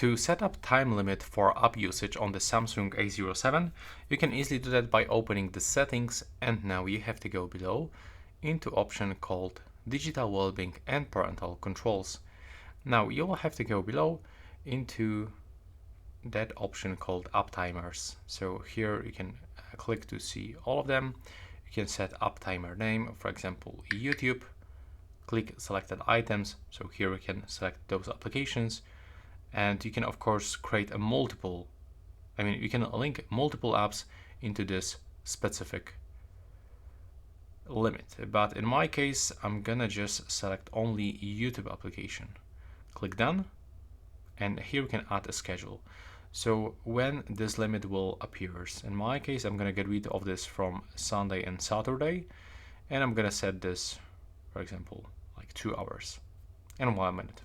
To set up time limit for app usage on the Samsung A07, you can easily do that by opening the settings, and now you have to go below into option called Digital Wellbeing and Parental Controls. Now you will have to go below into that option called App Timers. So here you can click to see all of them. You can set app timer name, for example YouTube. Click selected items, so here we can select those applications. And you can of course create a you can link multiple apps into this specific limit. But in my case, I'm gonna just select only YouTube application. Click done, and here we can add a schedule. So when this limit will appear. In my case, I'm gonna get rid of this from Sunday and Saturday, and I'm gonna set this, for example, like 2 hours and 1 minute.